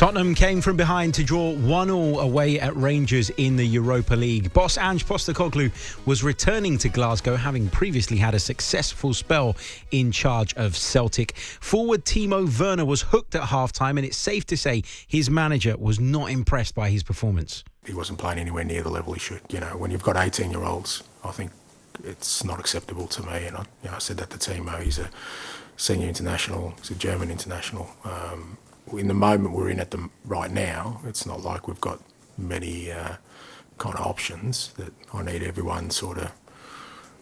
Tottenham came from behind to draw 1-1 away at Rangers in the Europa League. Boss Ange Postecoglou was returning to Glasgow, having previously had a successful spell in charge of Celtic. Forward Timo Werner was hooked at half-time, and it's safe to say his manager was not impressed by his performance. He wasn't playing anywhere near the level he should. You know, when you've got 18-year-olds, I think it's not acceptable to me. And I said that to Timo. He's a senior international. He's a German international. In the moment we're in right now, it's not like we've got many kind of options. That I need everyone sort of,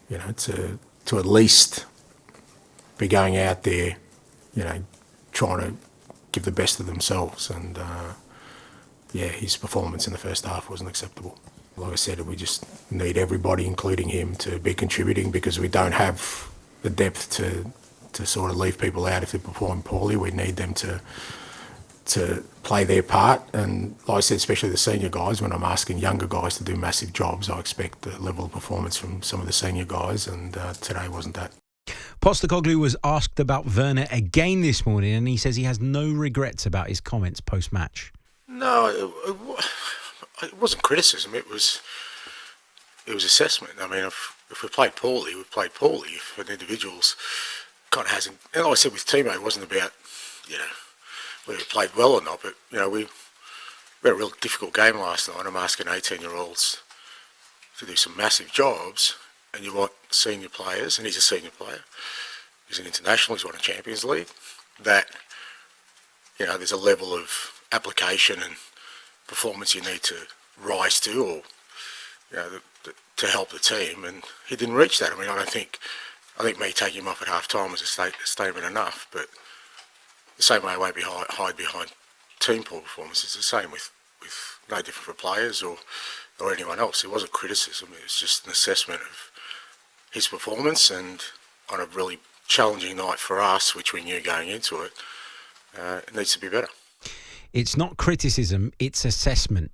to at least be going out there, trying to give the best of themselves. And his performance in the first half wasn't acceptable. Like I said, we just need everybody, including him, to be contributing, because we don't have the depth to sort of leave people out if they perform poorly. We need them to play their part. And like I said, especially the senior guys, when I'm asking younger guys to do massive jobs, I expect the level of performance from some of the senior guys, and today wasn't that. Postecoglou was asked about Werner again this morning, and he says he has no regrets about his comments post-match. No, it wasn't criticism, it was assessment. I mean, if we played poorly, we played poorly. If an individual's kind of hasn't, and like I said with Timo, it wasn't about, whether we played well or not, but, we had a real difficult game last night. I'm asking 18-year-olds to do some massive jobs, and you want senior players, and he's a senior player, he's an international, he's won a Champions League, that, there's a level of application and performance you need to rise to, or, to help the team, and he didn't reach that. I mean, I think me taking him off at half-time was a statement enough, but the same way I won't hide behind team poor performance. It's the same with no different for players or anyone else. It wasn't criticism, it was just an assessment of his performance, and on a really challenging night for us, which we knew going into it, it needs to be better. It's not criticism, it's assessment.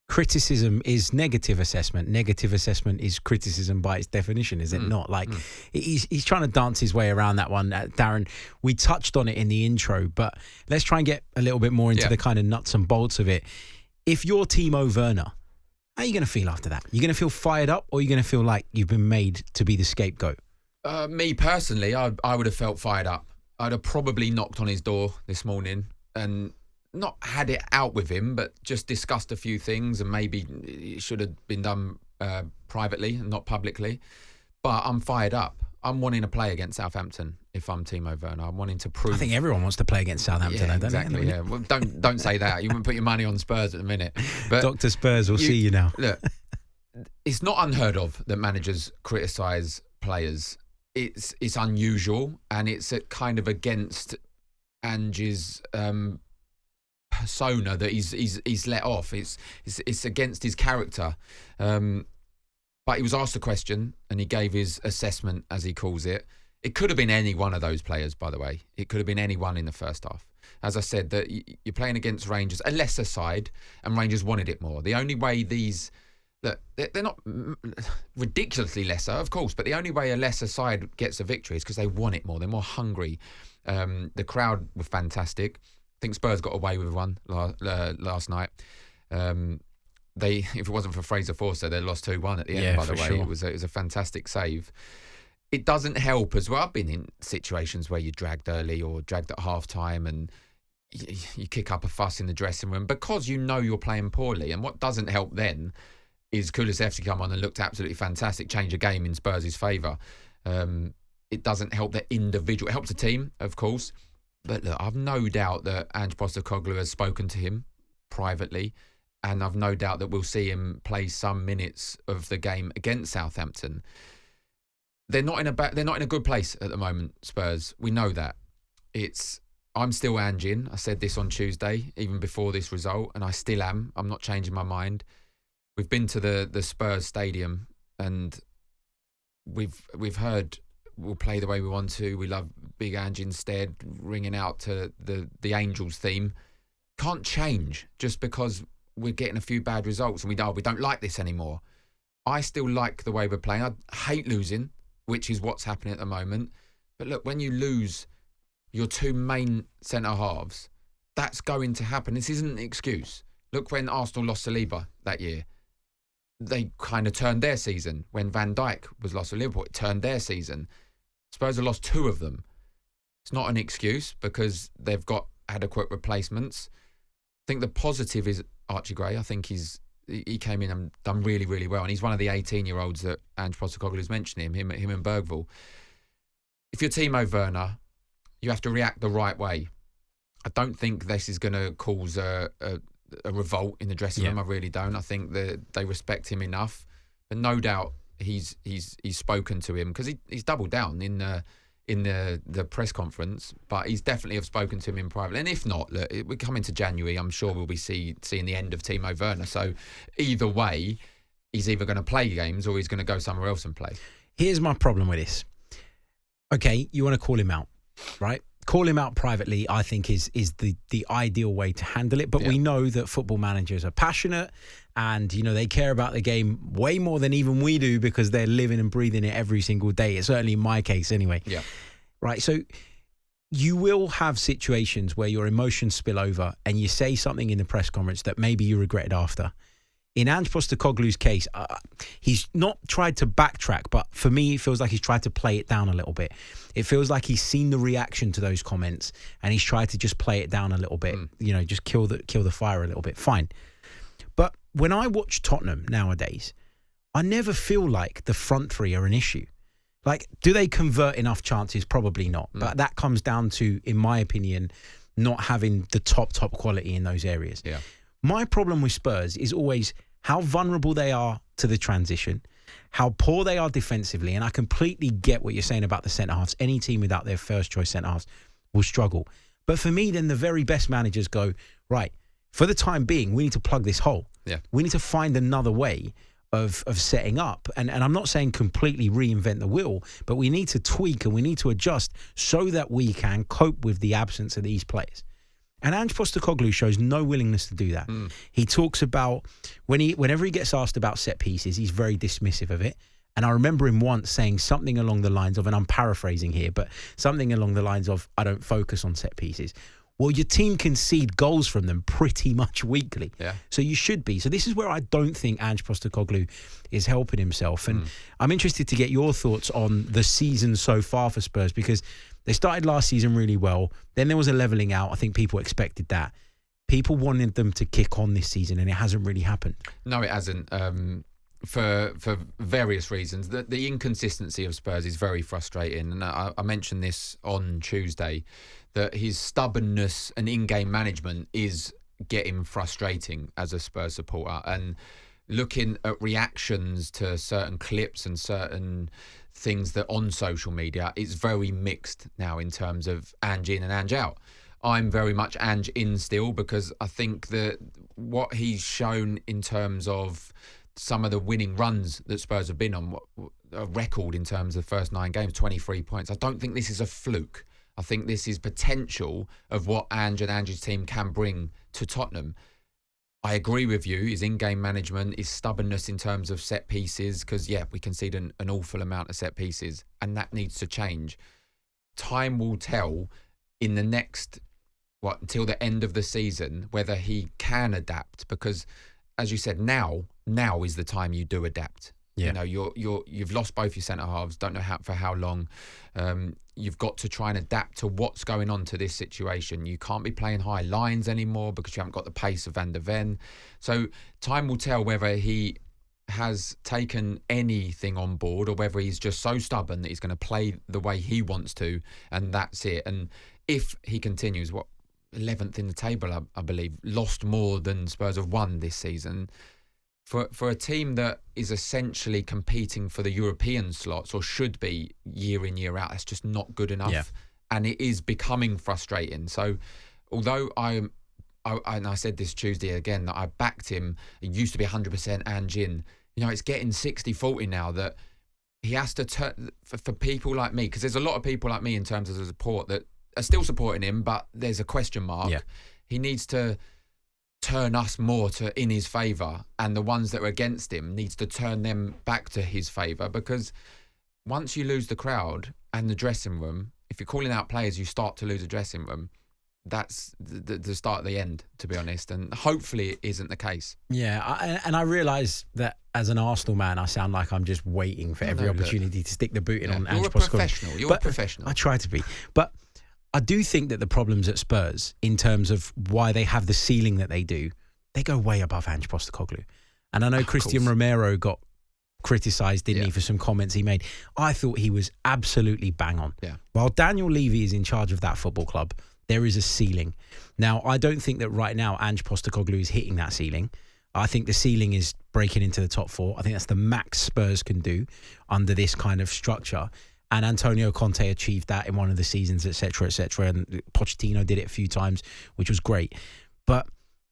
Criticism is negative assessment. Negative assessment is criticism by its definition, is it not? He's trying to dance his way around that one. Darren, we touched on it in the intro, but let's try and get a little bit more into the kind of nuts and bolts of it. If you're Timo Werner, how are you going to feel after that? You're going to feel fired up, or are you going to feel like you've been made to be the scapegoat? Me personally, I would have felt fired up. I'd have probably knocked on his door this morning and not had it out with him, but just discussed a few things, and maybe it should have been done privately and not publicly. But I'm fired up. I'm wanting to play against Southampton if I'm Timo Werner. I'm wanting to prove. I think everyone wants to play against Southampton, don't exactly, they? Yeah. Well, don't say that. You wouldn't put your money on Spurs at the minute. But Dr. Spurs will see you now. Look, it's not unheard of that managers criticise players. It's unusual, and it's kind of against Ange's persona that he's let off. It's against his character. But he was asked a question and he gave his assessment, as he calls it. It could have been any one of those players, by the way. It could have been anyone in the first half. As I said, that you're playing against Rangers, a lesser side, and Rangers wanted it more. The only way they're not ridiculously lesser, of course, but the only way a lesser side gets a victory is because they want it more. They're more hungry. The crowd were fantastic. I think Spurs got away with one last night. If it wasn't for Fraser Forster, they lost 2-1 at the end, by the way. Sure. It was a fantastic save. It doesn't help as well. I've been in situations where you're dragged early or dragged at half-time, and you kick up a fuss in the dressing room because you know you're playing poorly. And what doesn't help then is Kulusevski come on and looked absolutely fantastic, change a game in Spurs' favour. It doesn't help the individual. It helps the team, of course. But look, I've no doubt that Ange Postecoglou has spoken to him privately, and I've no doubt that we'll see him play some minutes of the game against Southampton. They're not in a good place at the moment, Spurs. We know that. I'm still Angeing. I said this on Tuesday, even before this result, and I still am. I'm not changing my mind. We've been to the Spurs stadium, and we've heard we'll play the way we want to. We love Big Ange instead, ringing out to the Angels theme. Can't change just because we're getting a few bad results and we don't like this anymore. I still like the way we're playing. I hate losing, which is what's happening at the moment. But look, when you lose your two main centre halves That's going to happen. This isn't an excuse. Look, when Arsenal lost Saliba that year, they kind of turned their season. When Van Dijk was lost to Liverpool, it turned their season. Spurs have lost 2 of them. It's not an excuse because they've got adequate replacements. I think the positive is Archie Gray. I think he came in and done really, really well. And he's one of the 18-year-olds that Ange Postecoglou is mentioning, him and Bergvall. If you're Timo Werner, you have to react the right way. I don't think this is going to cause a revolt in the dressing room. I really don't. I think that they respect him enough. But no doubt he's spoken to him because he's doubled down in the press conference, but he's definitely have spoken to him in private. And if not, look, we're coming to January, I'm sure we'll be seeing the end of Timo Werner. So either way, he's either going to play games or he's going to go somewhere else and play. Here's my problem with this. Okay, you want to call him out, right? Call him out privately, I think, is the ideal way to handle it. But we know that football managers are passionate and, they care about the game way more than even we do because they're living and breathing it every single day. It's certainly in my case anyway. Yeah. Right. So you will have situations where your emotions spill over and you say something in the press conference that maybe you regretted after. In Ange Postecoglou's case, he's not tried to backtrack, but for me, it feels like he's tried to play it down a little bit. It feels like he's seen the reaction to those comments and he's tried to just play it down a little bit, just kill the fire a little bit. Fine. But when I watch Tottenham nowadays, I never feel like the front three are an issue. Like, do they convert enough chances? Probably not. But that comes down to, in my opinion, not having the top quality in those areas. Yeah. My problem with Spurs is always how vulnerable they are to the transition, how poor they are defensively, and I completely get what you're saying about the centre-halves. Any team without their first-choice centre-halves will struggle. But for me, then the very best managers go, right, for the time being, we need to plug this hole. Yeah. We need to find another way of setting up. And I'm not saying completely reinvent the wheel, but we need to tweak and we need to adjust so that we can cope with the absence of these players. And Ange Postecoglou shows no willingness to do that. He talks about, whenever he gets asked about set pieces, he's very dismissive of it. And I remember him once saying something along the lines of, and I'm paraphrasing here, but something along the lines of, I don't focus on set pieces. Well, your team concede goals from them pretty much weekly. Yeah. So you should be. So this is where I don't think Ange Postecoglou is helping himself. And I'm interested to get your thoughts on the season so far for Spurs, because they started last season really well. Then there was a levelling out. I think people expected that. People wanted them to kick on this season, and it hasn't really happened. No, it hasn't. For various reasons. The inconsistency of Spurs is very frustrating. And I mentioned this on Tuesday, that his stubbornness and in-game management is getting frustrating as a Spurs supporter. And looking at reactions to certain clips and certain things that on social media, it's very mixed now in terms of Ange in and Ange out. I'm very much Ange in still, because I think that what he's shown in terms of some of the winning runs that Spurs have been on, a record in terms of the first 9 games, 23 points. I don't think this is a fluke. I think this is potential of what Ange and Ange's team can bring to Tottenham. I agree with you, his in-game management, his stubbornness in terms of set pieces, because, we concede an awful amount of set pieces, and that needs to change. Time will tell in the next, until the end of the season, whether he can adapt, because, as you said, now is the time you do adapt. Yeah. You've lost both your centre halves, don't know for how long. You've got to try and adapt to what's going on to this situation. You can't be playing high lines anymore because you haven't got the pace of Van der Ven. So time will tell whether he has taken anything on board or whether he's just so stubborn that he's going to play the way he wants to, and that's it. And if he continues, 11th in the table, I believe, lost more than Spurs have won this season. For a team that is essentially competing for the European slots, or should be year in, year out, that's just not good enough. Yeah. And it is becoming frustrating. So although and I said this Tuesday again, that I backed him, it used to be 100% Ange in, it's getting 60-40 now, that he has to turn, for people like me, because there's a lot of people like me in terms of the support that are still supporting him, but there's a question mark. Yeah. He needs to turn us more in his favour, and the ones that are against him needs to turn them back to his favour, because once you lose the crowd and the dressing room, if you're calling out players, you start to lose a dressing room, that's the start of the end, to be honest. And hopefully it isn't the case. Yeah, and I realise that as an Arsenal man, I sound like I'm just waiting for every opportunity to stick the boot in on Ange Postecoglou. You're a professional. You're a professional. I try to be. But I do think that the problems at Spurs, in terms of why they have the ceiling that they do, they go way above Ange Postecoglou. And I know Christian Romero got criticised, didn't he, for some comments he made. I thought he was absolutely bang on. Yeah. While Daniel Levy is in charge of that football club, there is a ceiling. Now, I don't think that right now Ange Postecoglou is hitting that ceiling. I think the ceiling is breaking into the top 4. I think that's the max Spurs can do under this kind of structure. And Antonio Conte achieved that in one of the seasons, etc., etc. And Pochettino did it a few times, which was great. But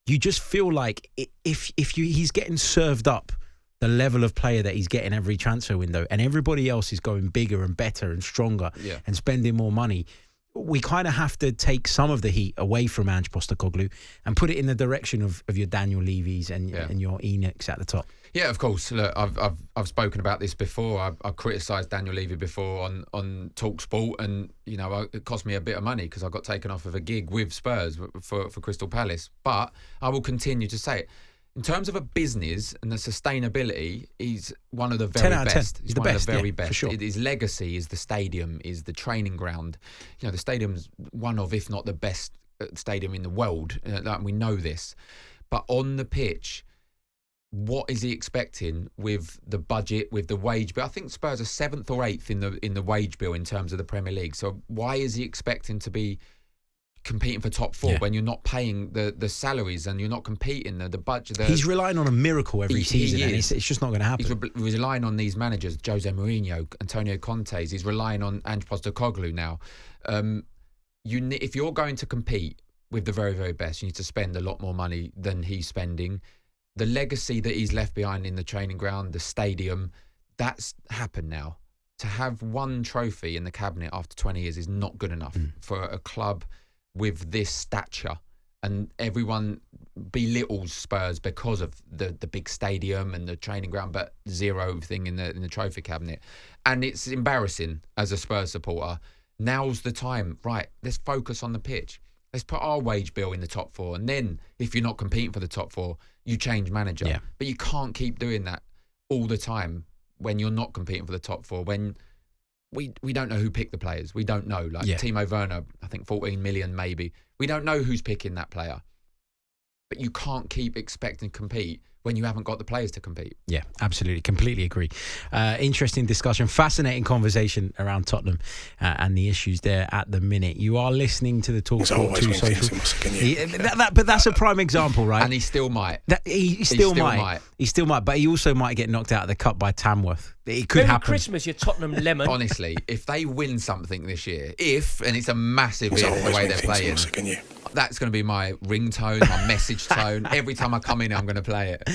you just feel like he's getting served up the level of player that he's getting every transfer window, and everybody else is going bigger and better and stronger and spending more money, we kind of have to take some of the heat away from Ange Postecoglou and put it in the direction of your Daniel Levy's and your Enochs at the top. Yeah, of course. Look, I've spoken about this before. I've criticised Daniel Levy before on talkSPORT, and it cost me a bit of money because I got taken off of a gig with Spurs for Crystal Palace. But I will continue to say it. In terms of a business and the sustainability, he's one of the very 10 out of best. 10. He's the one best, of the very best. For sure. His legacy is the stadium, is the training ground. The stadium's one of, if not the best stadium in the world. We know this. But on the pitch, what is he expecting with the budget, with the wage bill? I think Spurs are 7th or 8th in the wage bill in terms of the Premier League. So why is he expecting to be competing for top 4 when you're not paying the salaries and you're not competing the budget? He's relying on a miracle every season, and it's just not going to happen. He's relying on these managers, Jose Mourinho, Antonio Conte. He's relying on Ange Postecoglou now. If you're going to compete with the very, very best, you need to spend a lot more money than he's spending. The legacy that he's left behind in the training ground, the stadium, that's happened now. To have one trophy in the cabinet after 20 years is not good enough for a club with this stature, and everyone belittles Spurs because of the big stadium and the training ground, but zero thing in the trophy cabinet. And it's embarrassing as a Spurs supporter. Now's the time, right? Let's focus on the pitch. Let's put our wage bill in the top 4, and then if you're not competing for the top 4, you change manager. Yeah. But you can't keep doing that all the time when you're not competing for the top 4. When we don't know who picked the players. We don't know. Timo Werner, I think 14 million maybe. We don't know who's picking that player. But you can't keep expecting to compete when you haven't got the players to compete. Yeah, absolutely. Completely agree. Interesting discussion. Fascinating conversation around Tottenham and the issues there at the minute. You are listening to the talkSPORT 2 social. But that's a prime example, right? And he still might. He still might. He still might. But he also might get knocked out of the cup by Tamworth. It could happen. Christmas, you Tottenham lemon. Honestly, if they win something this year, and it's a massive if the way they're playing, that's going to be my ringtone, my message tone. Every time I come in, I'm going to play it.